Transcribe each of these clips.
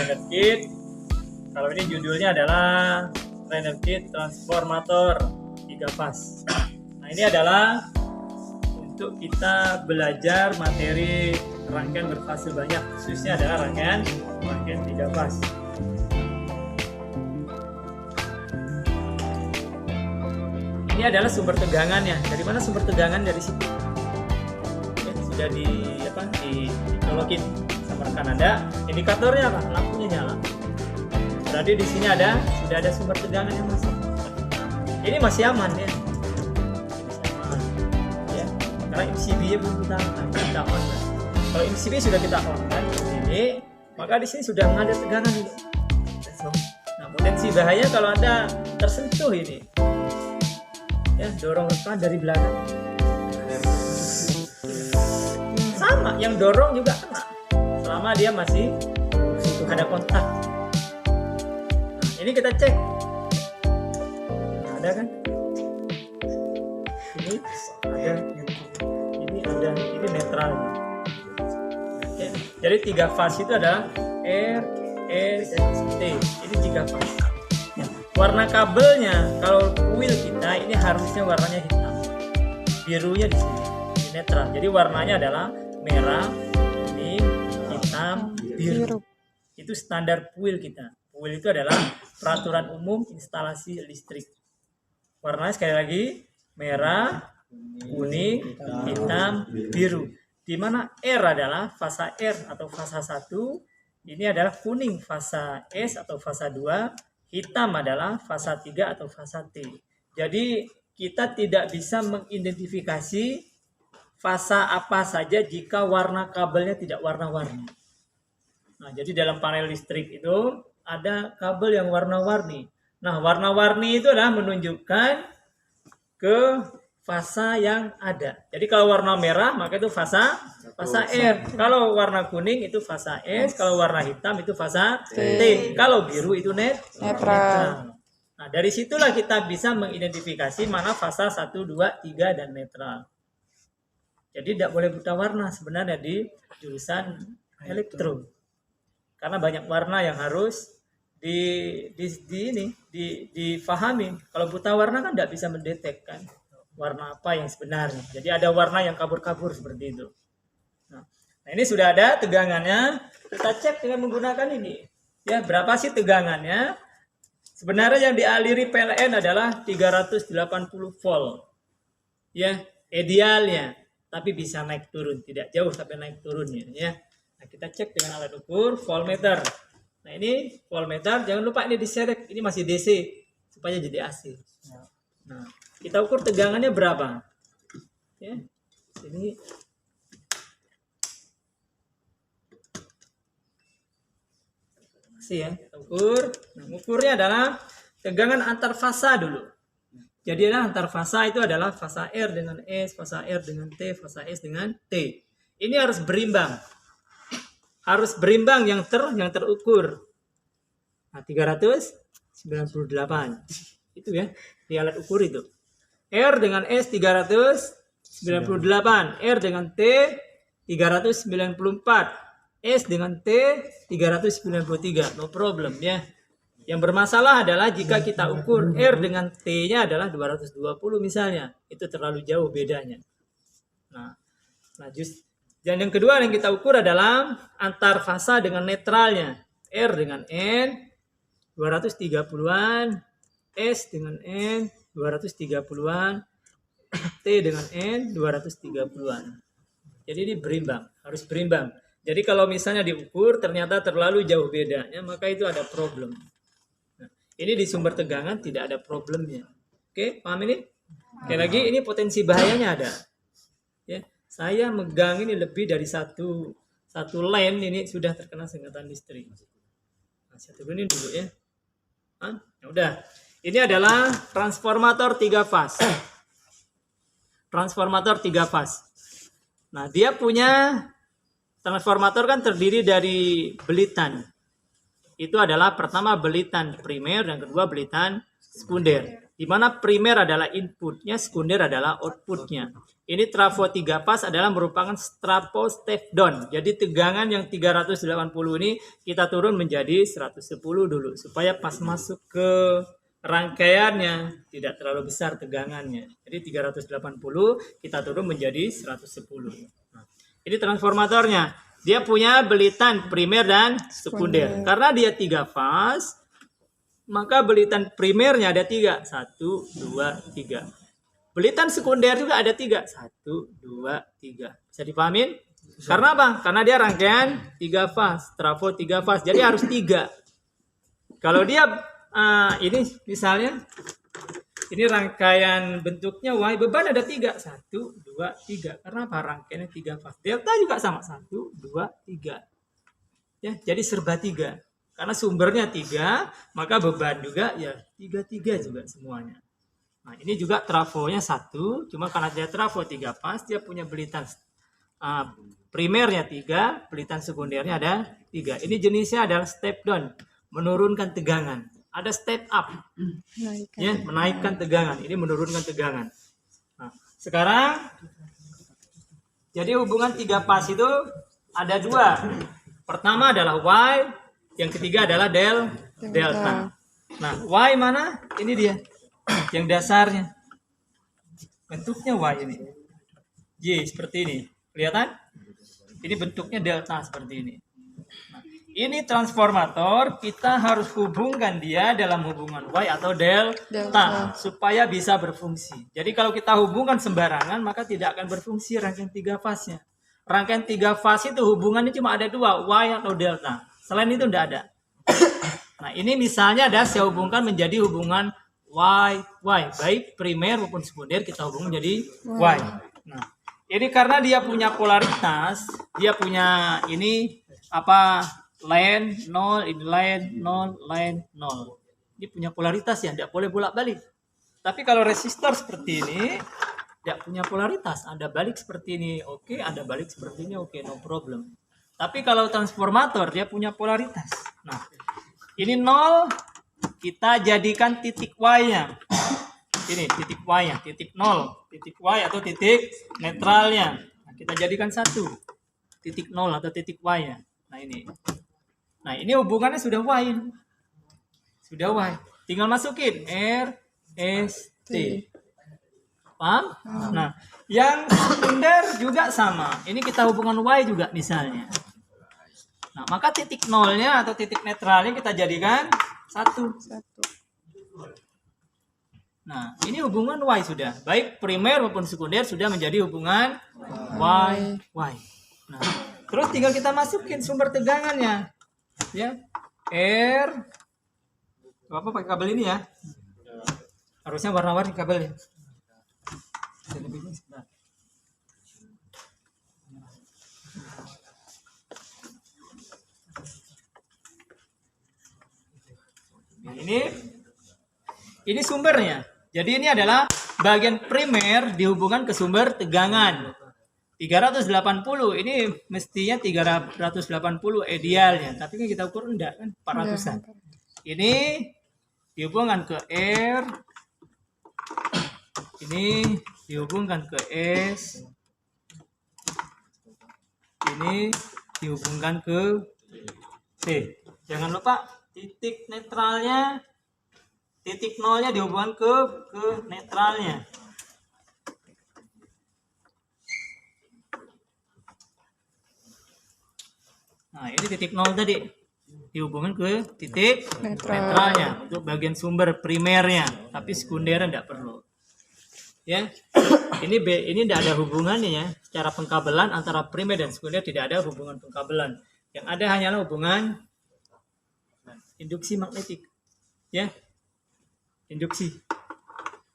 trainer kit. Kalau ini judulnya adalah trainer kit transformator 3 fase. Nah, ini adalah untuk kita belajar materi rangkaian berfase banyak, khususnya adalah rangkaian 3 fase. Ini adalah sumber tegangannya. Dari mana sumber tegangan? Dari situ. Ya, sudah dicolokin sama rekan Anda. Indikatornya apa? Lampunya nyala. Berarti di sini sudah ada sumber tegangan yang masuk. Ini masih aman ya. Masih aman. Ya. Karena MCB-nya belum kita on. Kalau MCB sudah kita on kan ini, maka di sini sudah mengalir tegangan juga. Nah, potensi bahaya kalau Anda tersentuh ini. Ya, dorong rekan dari belakang. Sama, yang dorong juga kena. Selama dia masih ada kontak. Nah, ini kita cek. Nah, ada kan? Ini ada. Ini netral. Ya, jadi 3 fase itu adalah R, S, T. Ini 3 fase. Warna kabelnya, kalau kuil kita ini harusnya warnanya hitam, birunya di sini, di netral. Jadi warnanya adalah merah, kuning, hitam, biru. Itu standar kuil kita. Kuil itu adalah peraturan umum instalasi listrik. Warnanya sekali lagi merah, kuning, hitam, biru. Di mana R adalah fasa R atau fasa 1, ini adalah kuning fasa S atau fasa 2. Hitam adalah fasa 3 atau fasa T. Jadi kita tidak bisa mengidentifikasi fasa apa saja jika warna kabelnya tidak warna-warni. Nah, jadi dalam panel listrik itu ada kabel yang warna-warni. Nah, warna-warni itu adalah menunjukkan ke fasa yang ada. Jadi kalau warna merah maka itu fasa R. Kalau warna kuning itu fasa S. Kalau warna hitam itu fasa T. Kalau biru itu netral. Nah, dari situlah kita bisa mengidentifikasi mana fasa 1, 2, 3 dan netral. Jadi tidak boleh buta warna sebenarnya di jurusan elektro. Karena banyak warna yang harus difahami. Kalau buta warna kan tidak bisa mendetekkan warna apa yang sebenarnya. Jadi ada warna yang kabur-kabur seperti itu. Nah, ini sudah ada tegangannya. Kita cek dengan menggunakan ini. Ya, berapa sih tegangannya? Sebenarnya yang dialiri PLN adalah 380 volt. Ya, idealnya. Tapi bisa naik turun, tidak jauh sampai naik turunnya ya. Nah, kita cek dengan alat ukur voltmeter. Nah, ini voltmeter, jangan lupa ini diserek. Ini masih DC supaya jadi AC. Nah, kita ukur tegangannya berapa? Ya, ini masih ya, kita ukur. Nah, ukurnya adalah tegangan antar fasa dulu. Jadi antar fasa itu adalah fasa R dengan S, fasa R dengan T, fasa S dengan T. Ini harus berimbang. Harus berimbang yang terukur. Nah, 398. Itu ya, di alat ukur itu. R dengan S 398, R dengan T 394, S dengan T 393, no problem ya. Yang bermasalah adalah jika kita ukur R dengan T-nya adalah 220 misalnya, itu terlalu jauh bedanya. Nah, dan yang kedua yang kita ukur adalah antar fasa dengan netralnya. R dengan N 230-an, S dengan N 230-an, T dengan N 230-an. Jadi ini berimbang, harus berimbang. Jadi kalau misalnya diukur ternyata terlalu jauh bedanya, maka itu ada problem. Nah, ini di sumber tegangan tidak ada problemnya. Oke, paham ini? Sekali lagi ini potensi bahayanya ada. Ya, saya megang ini lebih dari satu line ini sudah terkena sengatan listrik. Nah, saya turunin dulu ya. Ya udah. Ini adalah transformator 3 fase. Transformator 3 fase. Nah, dia punya transformator kan terdiri dari belitan. itu adalah pertama belitan primer dan kedua belitan sekunder. Di mana primer adalah inputnya, sekunder adalah outputnya. Ini trafo 3 fase adalah merupakan trafo step down. Jadi tegangan yang 380 ini kita turun menjadi 110 dulu supaya pas masuk ke rangkaiannya tidak terlalu besar tegangannya. Jadi 380 kita turun menjadi 110. Nah, ini transformatornya. Dia punya belitan primer dan sekunder. Karena dia 3 fase, maka belitan primernya ada 3. 1, 2, 3. Belitan sekunder juga ada 3. 1, 2, 3. Bisa dipahamin? Karena apa? Karena dia rangkaian 3 fase. Trafo 3 fase. Jadi harus 3. Kalau dia ini misalnya ini rangkaian bentuknya Y, beban ada 3. 1, 2, 3. Karena apa? Rangkaiannya 3 fase. Delta juga sama. 1, 2, 3. Ya, jadi serba 3. Karena sumbernya 3, maka beban juga ya 3 juga semuanya. Nah, ini juga trafonya 1, cuma karena dia trafo 3 fase, dia punya belitan primernya 3, belitan sekundernya ada 3. Ini jenisnya adalah step down, menurunkan tegangan. Ada step up, ya, menaikkan tegangan. Ini menurunkan tegangan. Nah, sekarang jadi hubungan 3 fase itu ada 2. Pertama adalah Y, yang ketiga adalah delta. Nah, Y mana? Ini dia, yang dasarnya. Bentuknya Y ini. Y seperti ini. Kelihatan? Ini bentuknya delta seperti ini. Nah, ini transformator, kita harus hubungkan dia dalam hubungan Y atau delta supaya bisa berfungsi. Jadi kalau kita hubungkan sembarangan, maka tidak akan berfungsi rangkaian 3 fase-nya. Rangkaian 3 fase itu hubungannya cuma ada 2, Y atau delta. Selain itu tidak ada. Nah, ini misalnya saya hubungkan menjadi hubungan Y. Baik primer maupun sekunder kita hubungkan menjadi Y. Nah, ini karena dia punya polaritas, dia punya ini line 0, ini line 0, line 0. Ini punya polaritas ya, tidak boleh bolak-balik. Tapi kalau resistor seperti ini, tidak punya polaritas. Ada balik seperti ini, oke. Ada balik seperti ini, oke, no problem. Tapi kalau transformator, dia punya polaritas. Nah, ini 0, kita jadikan titik Y-nya. Ini titik Y-nya, titik 0. Titik Y atau titik netralnya. Nah, kita jadikan 1. Titik 0 atau titik Y-nya. Nah, ini. Nah, ini hubungannya sudah Y. Sudah Y. Tinggal masukin R, S, T. Paham? Nah, yang sekunder juga sama. Ini kita hubungan Y juga misalnya. Nah, maka titik nolnya atau titik netralnya kita jadikan 1. Nah, ini hubungan Y sudah. Baik primer maupun sekunder sudah menjadi hubungan Y. Nah, terus tinggal kita masukin sumber tegangannya. Ya. R. Bapak pakai kabel ini ya. Harusnya warna-warni kabelnya. Ini sumbernya. Jadi ini adalah bagian primer dihubungkan ke sumber tegangan. 380 ini mestinya 380 idealnya, tapi kan kita ukur enggak kan 400-an. Ini dihubungkan ke R, ini dihubungkan ke S, ini dihubungkan ke C. Jangan lupa titik netralnya, titik nolnya dihubungkan ke netralnya. Nah, ini titik 0 tadi dihubungkan ke titik netralnya untuk bagian sumber primernya, tapi sekundernya tidak perlu. Ya, ini tidak ada hubungannya ya. Secara pengkabelan antara primer dan sekunder tidak ada hubungan pengkabelan. Yang ada hanyalah hubungan induksi magnetik. Ya, induksi.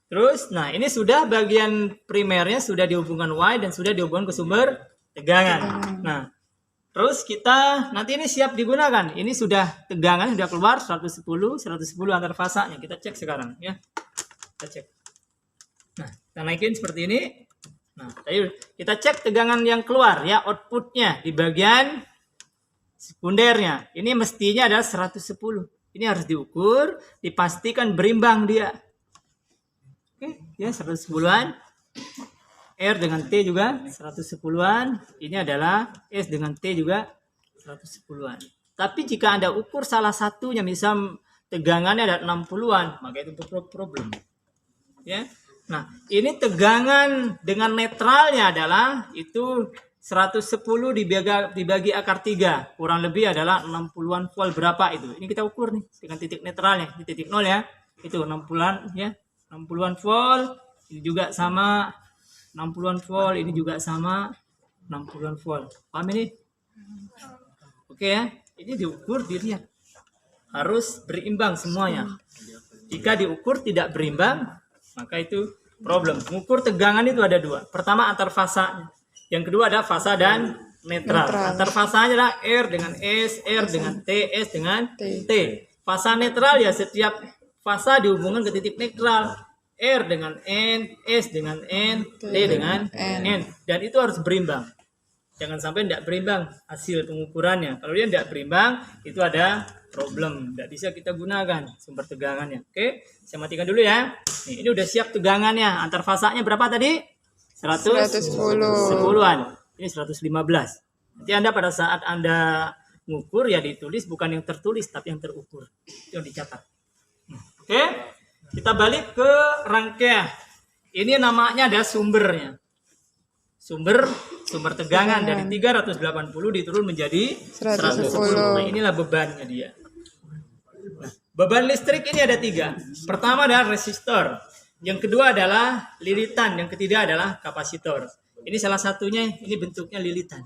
Terus, nah ini sudah bagian primernya sudah dihubungkan Y dan sudah dihubungkan ke sumber tegangan. Nah, terus kita nanti ini siap digunakan. Ini sudah tegangan sudah keluar 110 antar fasanya. Kita cek sekarang ya. Kita cek. Nah, kita naikin seperti ini. Nah, tadi kita cek tegangan yang keluar ya, outputnya di bagian sekundernya. Ini mestinya adalah 110. Ini harus diukur, dipastikan berimbang dia. Oke, ya 110-an. R dengan T juga 110-an. Ini adalah S dengan T juga 110-an. Tapi jika Anda ukur salah satunya, misal tegangannya ada 60-an, maka itu problem. Ya. Nah, ini tegangan dengan netralnya adalah itu 110 dibagi akar 3, kurang lebih adalah 60-an volt berapa itu. Ini kita ukur nih dengan titik netralnya, di titik 0 ya. Itu 60-an ya. 60-an volt, ini juga sama 60-an volt, ini juga sama 60-an volt. Paham ini? Oke ya. Ini diukur, dilihat. Harus berimbang semuanya. Jika diukur tidak berimbang, maka itu problem. Mengukur tegangan itu ada dua. Pertama antar fasanya. Yang kedua ada fasa dan netral. Antar fasanya adalah R dengan S, R dengan T, S dengan T. Fasa netral ya setiap fasa dihubungkan ke titik netral. R dengan N, S dengan N, T dengan N. Dan itu harus berimbang. Jangan sampai tidak berimbang hasil pengukurannya. Kalau dia tidak berimbang, itu ada problem. Tidak bisa kita gunakan sumber tegangannya. Oke, saya matikan dulu ya. Nih, ini udah siap tegangannya. Antar fasanya berapa tadi? 110-an. Ini 115. Nanti Anda pada saat Anda mengukur ya ditulis bukan yang tertulis tapi yang terukur. Itu yang dicatat. Oke, kita balik ke rangkaian. Ini namanya ada sumbernya. Sumber tegangan dari 380 diturun menjadi 110. Nah, inilah bebannya dia. Nah, beban listrik ini ada 3. Pertama adalah resistor. Yang kedua adalah lilitan. Yang ketiga adalah kapasitor. Ini salah satunya, ini bentuknya lilitan.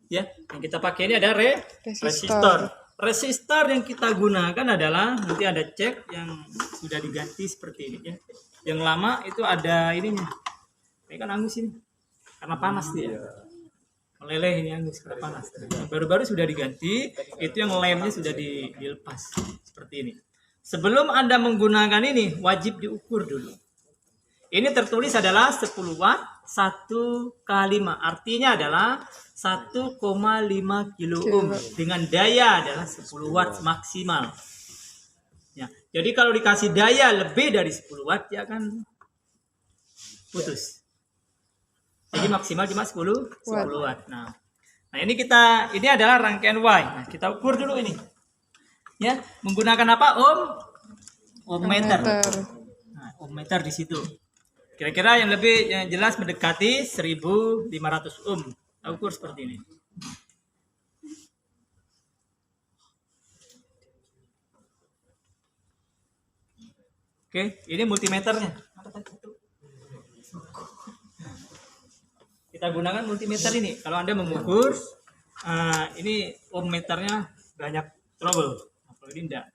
Ya, yang kita pakai ini ada resistor. Resistor yang kita gunakan adalah nanti ada cek yang sudah diganti seperti ini ya. Yang lama itu ada ininya. Ini kan angus ini. Karena panas dia. Meleleh ini angus karena panas. Baru-baru sudah diganti, itu yang lemnya sudah dilepas seperti ini. Sebelum Anda menggunakan ini wajib diukur dulu. Ini tertulis adalah 10 watt 1 kali 5. Artinya adalah 1,5 kilo ohm dengan daya adalah 10 watt maksimal. Ya, jadi kalau dikasih daya lebih dari 10 watt dia akan putus. Jadi maksimal cuma 10 watt. Nah, ini adalah rangkaian Y. Nah, kita ukur dulu ini. Ya, menggunakan apa? Ohmmeter. Nah, ohmmeter di situ. Kira-kira yang jelas mendekati 1500 ohm. Kita ukur seperti ini. Oke, ini multimeternya. Kita gunakan multimeter ini. Kalau Anda mengukur, ini ohmmeternya banyak trouble. Kalau ini enggak.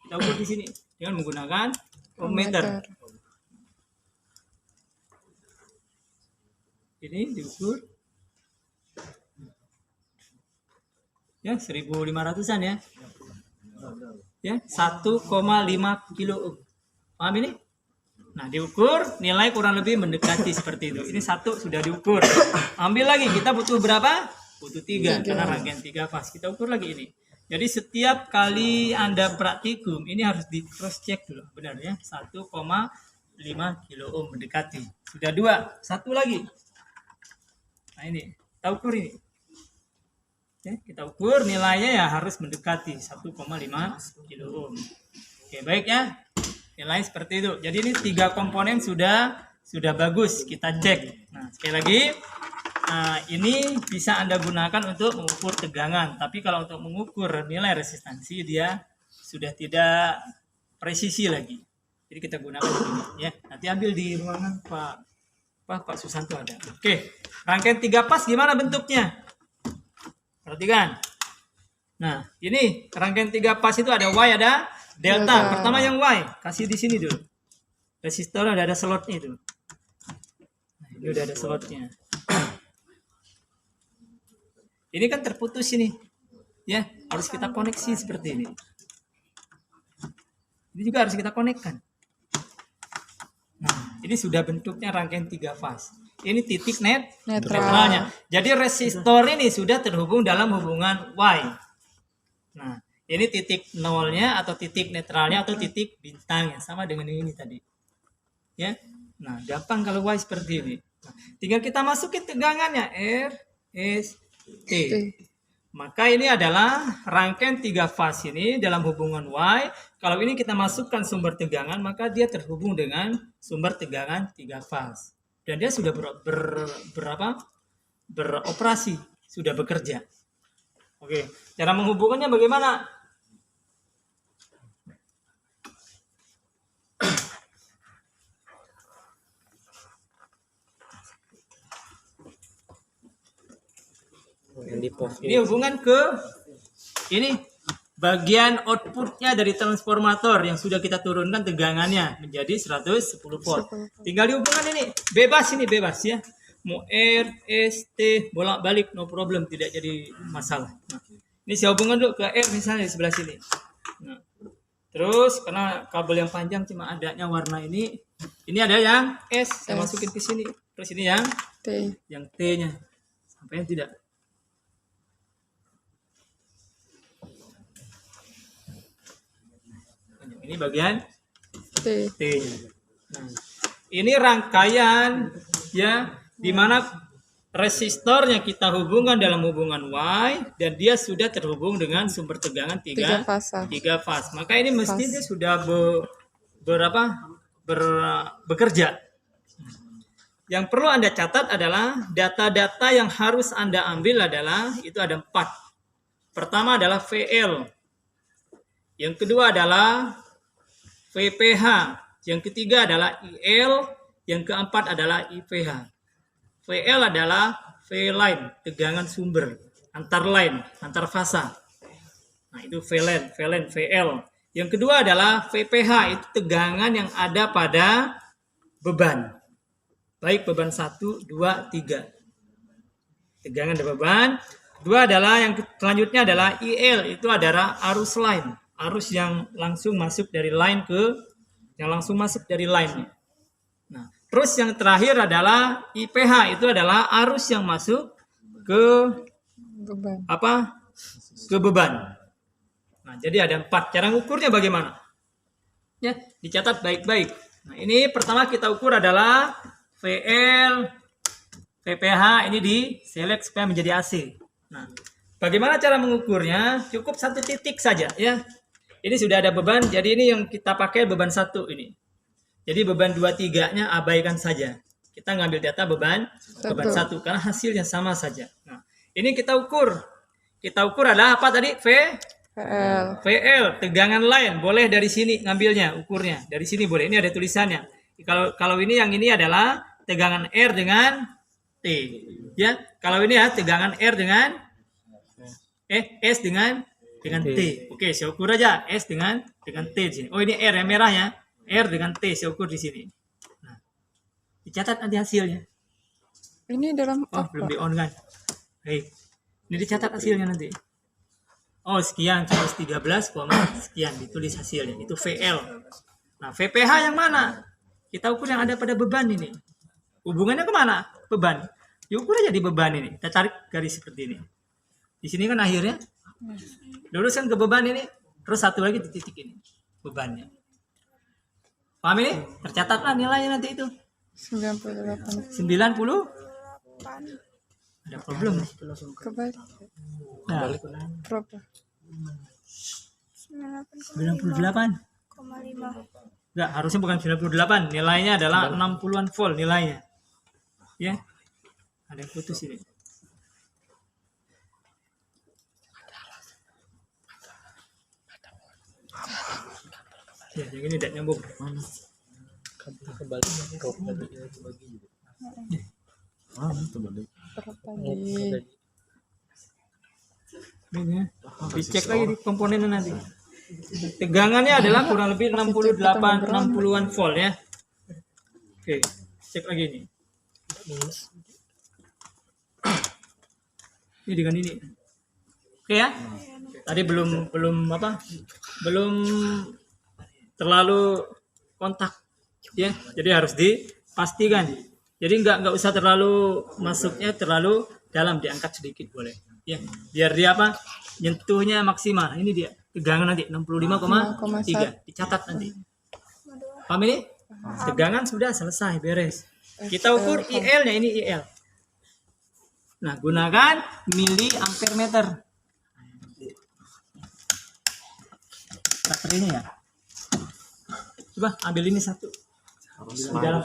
Kita ukur di sini dengan menggunakan ohmmeter. Ini diukur. Ya, 1500-an ya. Ya, 1,5 kilo ohm. Paham ini? Nah, diukur nilai kurang lebih mendekati seperti itu. Ini 1 sudah diukur. Ambil lagi, kita butuh berapa? Butuh 3 karena rangkaian 3 fase. Kita ukur lagi ini. Jadi setiap kali Anda praktikum ini harus di cross check dulu. Benar ya? 1,5 kilo ohm mendekati. Sudah 2, 1 lagi. Nah, ini kita ukur ini. Ya, kita ukur nilainya ya harus mendekati 1,5 kilo ohm. Oke, baik ya. Nilai seperti itu. Jadi ini 3 komponen sudah bagus. Kita cek. Nah, sekali lagi ini bisa Anda gunakan untuk mengukur tegangan. Tapi kalau untuk mengukur nilai resistansi dia sudah tidak presisi lagi. Jadi kita gunakan ini ya. Nanti ambil di ruangan Pak Susanto ada. Oke. Rangkaian 3 pas gimana bentuknya? Perhatikan. Nah, ini rangkaian 3 pas itu ada Y, ada delta. Pertama yang Y, kasih di sini dulu. Resistor ada slotnya itu. Nah, ini udah ada slotnya. Ini kan terputus ini. Ya, harus kita koneksi seperti ini. Ini juga harus kita konekkan. Nah, ini sudah bentuknya rangkaian 3 fase. ini titik Netral. netralnya. Jadi resistor ini sudah terhubung dalam hubungan Y. Nah, ini titik nolnya atau titik netralnya atau titik bintangnya sama dengan ini tadi. Ya. Nah, gampang kalau Y seperti ini. Nah, tinggal kita masukin tegangannya R, S, T. Maka ini adalah rangkaian 3 fase ini dalam hubungan Y. Kalau ini kita masukkan sumber tegangan, maka dia terhubung dengan sumber tegangan 3 fase. Dan dia sudah beroperasi, sudah bekerja. Oke, cara menghubungkannya bagaimana? Ini hubungan ke ini bagian outputnya dari transformator yang sudah kita turunkan tegangannya menjadi 110 volt. Tinggal dihubungkan ini, bebas ya. Mau R, S, T, bolak-balik no problem, tidak jadi masalah. Nah, ini saya hubungkan dulu ke R misalnya di sebelah sini. Nah, terus karena kabel yang panjang cuma adanya warna ini ada yang S, saya masukin ke sini. Terus ini yang T. Yang T-nya. Sampai tidak? Ini bagian T. T-nya. Nah, ini rangkaian ya di mana resistornya kita hubungkan dalam hubungan Y dan dia sudah terhubung dengan sumber tegangan 3 fase. Maka ini mesti dia sudah bekerja. Yang perlu Anda catat adalah data-data yang harus Anda ambil adalah itu ada 4. Pertama adalah VL. Yang kedua adalah VPH, yang ketiga adalah IL, yang keempat adalah IPH. VL adalah V-line, tegangan sumber, antar line, antar fasa. Nah, itu VL. Yang kedua adalah VPH, itu tegangan yang ada pada beban. Baik beban 1, 2, 3. Tegangan ada beban. Dua adalah yang selanjutnya adalah IL, itu adalah arus line. Arus yang langsung masuk dari line line-nya. Nah, terus yang terakhir adalah IPH, itu adalah arus yang masuk ke Beban. Ke beban. Nah, jadi ada 4. Cara ukurnya bagaimana? Ya, dicatat baik-baik. Nah, ini pertama kita ukur adalah VL, VPH ini di select supaya menjadi AC. Nah, bagaimana cara mengukurnya? Cukup 1 titik saja ya. Ini sudah ada beban, jadi ini yang kita pakai beban 1 ini. Jadi beban 2, 3-nya abaikan saja. Kita ngambil data beban 1 karena hasilnya sama saja. Nah, ini kita ukur. Kita ukur adalah apa tadi? VL, tegangan line. Boleh dari sini ngambilnya, ukurnya. Dari sini boleh. Ini ada tulisannya. Kalau ini yang ini adalah tegangan R dengan T. Ya, kalau ini ya tegangan R dengan S dengan T. Oke, saya ukur aja S dengan T di sini. Oh, ini R yang merahnya. R dengan T saya ukur di sini. Nah, dicatat nanti hasilnya. Ini dalam apa? Belum di-on kan. Baik. Ini dicatat hasilnya nanti. Oh, sekian 113, sekian ditulis hasilnya. Itu VL. Nah, VPH yang mana? Kita ukur yang ada pada beban ini. Hubungannya kemana? Beban. Diukur aja di beban ini. Kita tarik garis seperti ini. Di sini kan akhirnya luruskan ke beban ini, terus satu lagi di titik ini bebannya. Paham ini? Tercatatlah nilainya nanti itu. 98. 90. Ada problem. Kebalik. Nah, Berapa? 98. Enggak, harusnya bukan 98. Nilainya adalah 60-an volt nilainya. Ya. Ada yang putus ini. Ya, yang ini tidak nyambung. Mana? Kembali. Berapa di? Ini ya. Dicek lagi di komponennya nanti. Tegangannya adalah kurang lebih 60-an volt ya. Oke, cek lagi ini. Ini dengan ini. Oke ya. Tadi belum terlalu kontak ya. Jadi harus dipastikan. Jadi nggak usah terlalu masuknya terlalu dalam, diangkat sedikit boleh. Ya, biar dia apa? Nyentuhnya maksimal. Ini dia tegangan nanti 65,3. Dicatat nanti. Paham ini? Tegangan sudah selesai, beres. Kita ukur IL-nya, ini IL. Nah, gunakan mili ampere meter. Baterai ini ya. Coba ambil ini satu. Di dalam.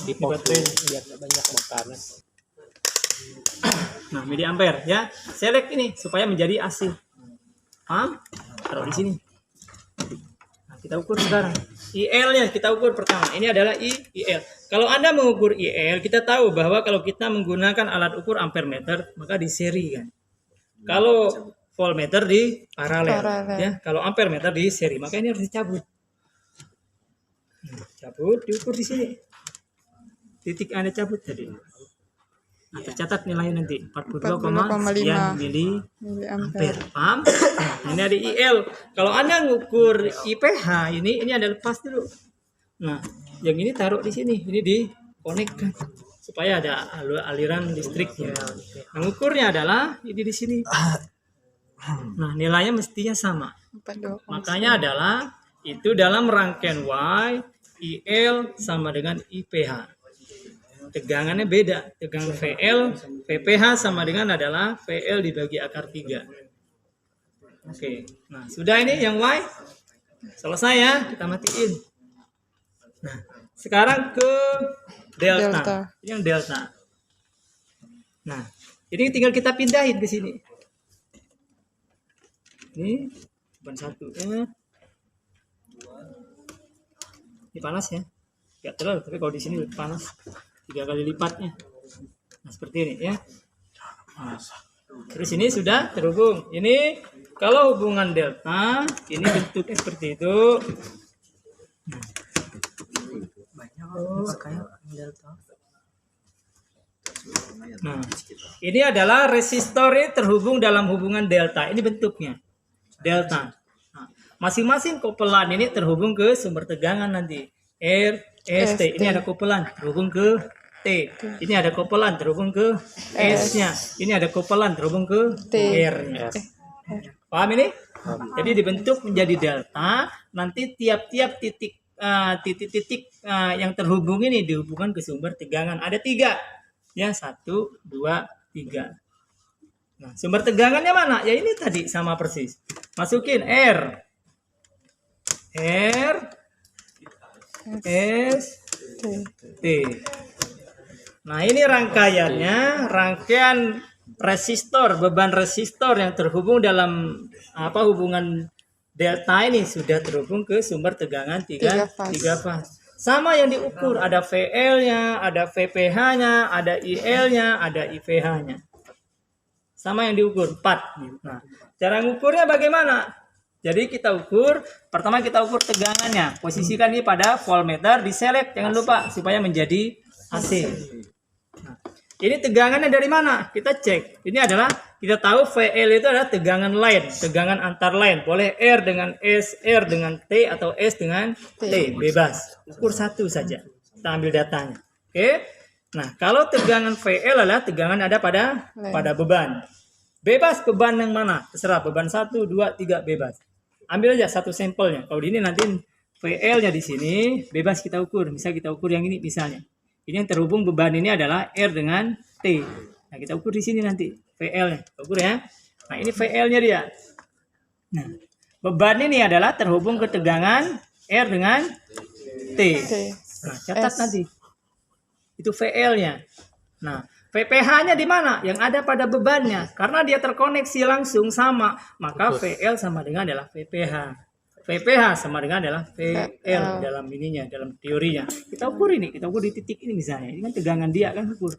Di baterai biar banyak makanan. Nah, mili ampere ya. Select ini supaya menjadi AC. Paham? Taruh di sini. Nah, kita ukur sekarang. IL-nya kita ukur pertama. Ini adalah IL. Kalau Anda mengukur IL, kita tahu bahwa kalau kita menggunakan alat ukur ampere meter, maka di seri kan. Kalau voltmeter di paralel. Ya. Kalau ampere meter di seri, maka ini harus dicabut. Cabut, diukur di sini. Titik Anda cabut tadi. Nah, tercatat nilainya nanti 42,9 mili ampere. Paham? Ini ada IL. Kalau Anda ngukur IPH ini ada lepas dulu. Nah, yang ini taruh di sini. Ini dikonekkan supaya ada aliran listriknya. Nah, ngukurnya adalah ini di sini. Nah, nilainya mestinya sama. Makanya adalah itu dalam rangkaian Y, IL sama dengan IPH. Tegangannya beda. Tegangan VL, VPH sama dengan adalah VL dibagi akar 3. Oke. Nah, sudah ini yang Y. Selesai ya, kita matiin. Nah, sekarang ke delta. Ini yang delta. Nah, ini tinggal kita pindahin ke sini. Ini bukan satu ya. Ini panas ya. Enggak terlalu, tapi kalau di sini lebih panas. 3 kali lipatnya. Nah, seperti ini ya. Nah, terus ini sudah terhubung. Ini kalau hubungan delta, ini bentuknya seperti itu. Nah, ini adalah resistor ini terhubung dalam hubungan delta. Ini bentuknya delta. Nah, masing-masing kopelan ini terhubung ke sumber tegangan nanti. R, S, T. Ini ada kopelan terhubung ke T. Ini ada kopelan terhubung ke S-nya. Ini ada kopelan terhubung ke R-nya. Paham ini? Jadi dibentuk menjadi delta. Nanti tiap-tiap titik-titik yang terhubung ini dihubungkan ke sumber tegangan. Ada 3. Ya, 1, 2, 3. Nah, sumber tegangannya mana? Ya ini tadi sama persis. Masukin R, S, T. Nah, ini rangkaiannya, rangkaian resistor, beban resistor yang terhubung dalam hubungan delta ini sudah terhubung ke sumber tegangan 3 fase. Sama yang diukur, ada VL-nya, ada VPH-nya, ada IL-nya, ada IPH-nya. Sama yang diukur 4. Nah, cara ngukurnya bagaimana? Jadi kita ukur, pertama kita ukur tegangannya. Posisikan ini pada voltmeter, diselect jangan lupa supaya menjadi AC. Nah, ini tegangannya dari mana? Kita cek. Ini adalah kita tahu VL itu adalah tegangan line, tegangan antar line. Boleh R dengan S, R dengan T atau S dengan T, bebas. Ukur satu saja. Kita ambil datanya. Oke. Nah, kalau tegangan VL adalah tegangan ada pada beban. Bebas beban yang mana? Terserah beban 1, 2, 3 bebas. Ambil aja satu sampelnya. Kalau ini nanti VL-nya di sini bebas kita ukur. Bisa kita ukur yang ini misalnya. Ini yang terhubung beban ini adalah R dengan T. Nah, kita ukur di sini nanti VL-nya. Ukur ya. Nah, ini VL-nya dia. Nah, beban ini adalah terhubung ke tegangan R dengan T. Nah, catat nanti. Itu VL-nya. Nah, VPH-nya di mana? Yang ada pada bebannya. Karena dia terkoneksi langsung sama, maka VL sama dengan adalah VPH. VPH sama dengan adalah VL dalam ininya, dalam teorinya. Kita ukur ini, kita ukur di titik ini misalnya. Ini kan tegangan dia kan ukur.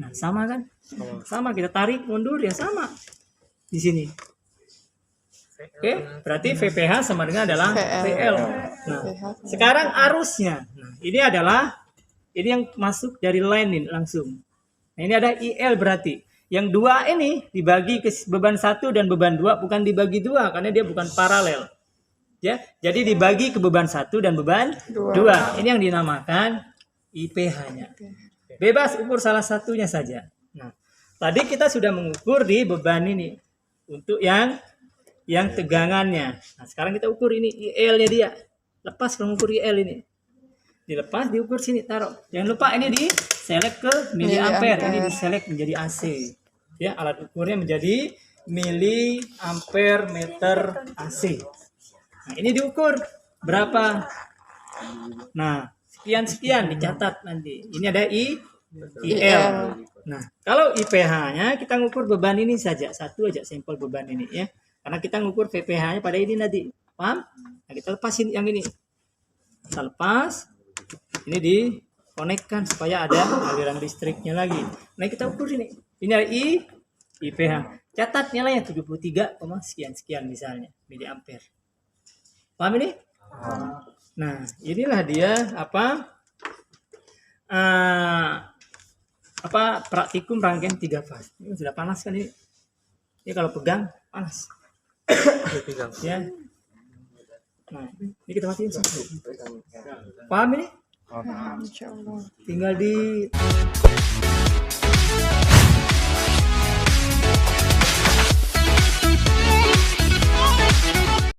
Nah, sama kan? Sama, kita tarik mundur ya sama. Di sini. Oke, berarti VPH sama dengan adalah VL. Nah, sekarang arusnya. Nah, ini adalah yang masuk dari line ini langsung. Nah, ini ada IL berarti. Yang 2 ini dibagi ke beban 1 dan beban 2 bukan dibagi 2 karena dia bukan paralel. Ya, jadi dibagi ke beban 1 dan beban 2. Ini yang dinamakan IPH-nya. Bebas ukur salah satunya saja. Nah, tadi kita sudah mengukur di beban ini untuk yang tegangannya. Nah, sekarang kita ukur ini IL-nya dia. Lepas mengukur IL ini. Dilepas, diukur sini, taruh. Jangan lupa ini di select ke miliampere. Ini di select menjadi AC. Ya, alat ukurnya menjadi miliampere meter AC. Nah, ini diukur berapa? Nah, sekian dicatat nanti. Ini ada IL. Nah, kalau IPH-nya kita ngukur beban ini saja, satu aja sampel beban ini ya. Karena kita ngukur VPH-nya pada ini nanti. Paham? Nah, kita lepasin yang ini. Kita lepas. Ini dikonekkan supaya ada aliran listriknya lagi. Nah, kita ukur ini. Ini ada IPH. Catat nilainya 73, sekian misalnya miliampere. Paham ini? Nah, inilah dia praktikum rangkaian 3 fase. Ini sudah panas kan ini? Ini kalau pegang panas. Ya. Nah, ini kita matiin satu. Paham ini? Insya Allah. Tinggal di